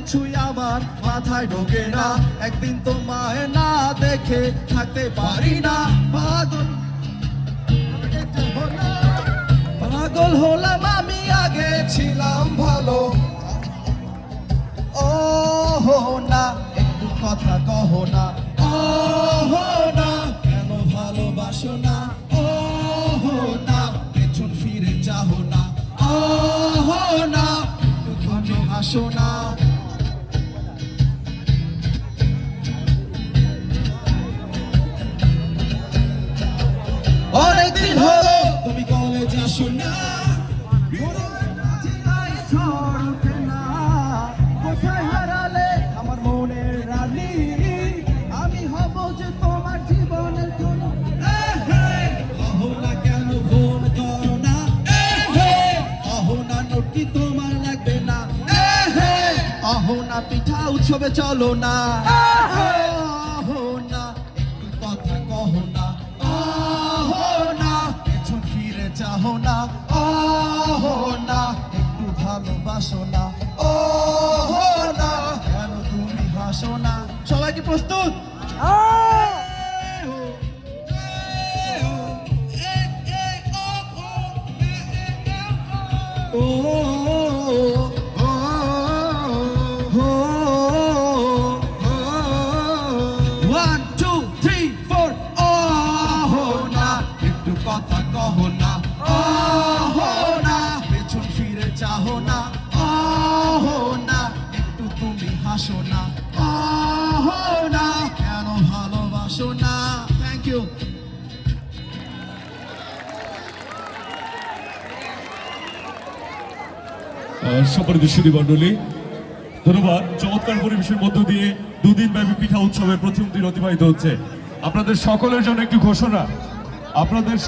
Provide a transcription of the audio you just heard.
কিছুই আমার মাথায় ঢোকে না, একদিন তোমায় না দেখে থাকতে পারি না। পাগল পাগল হলাম আমি, আগে ছিলাম ভালো। ও হো না, একটু কথা কহো না। ও হো না, কেন ভালোবাসো না? ও হো না, পেছন ফিরে চাহো না। ও হো না, একটু ভালো হাসো না। অনেকদিন হলো তুমি কলেজে আসো না, কোথায় হারালে আমার মনের রানী? আমি হব যে তোমার জীবনের কোন। কহো না কেন ফোন করো না, কহো না নোটি তোমার লাগবে না, কহো না পিঠা উৎসবে চলো না, কহো না একটু কথা কহো না, কহো না পেছন ফিরে চাহো না, কহো না একটু ভালোবাসো না, কহো না কেন তুমি হাসো না। সবাই কি প্রস্তুত? One, two, three, four. না একটু কথা কহো না, না পেছন ফিরে চাহো না, না একটু তুমি হাসো না, না কেন ভালোবাসো না। Thank you. সম্মানিত সুধী মণ্ডলী, ধন্যবাদ। চমৎকার পরিবেশের মধ্য দিয়ে দুদিন ব্যাপী পিঠা উৎসবের প্রথম দিন অতিবাহিত হচ্ছে। আপনাদের সকলের জন্য একটি ঘোষণা, আপনাদের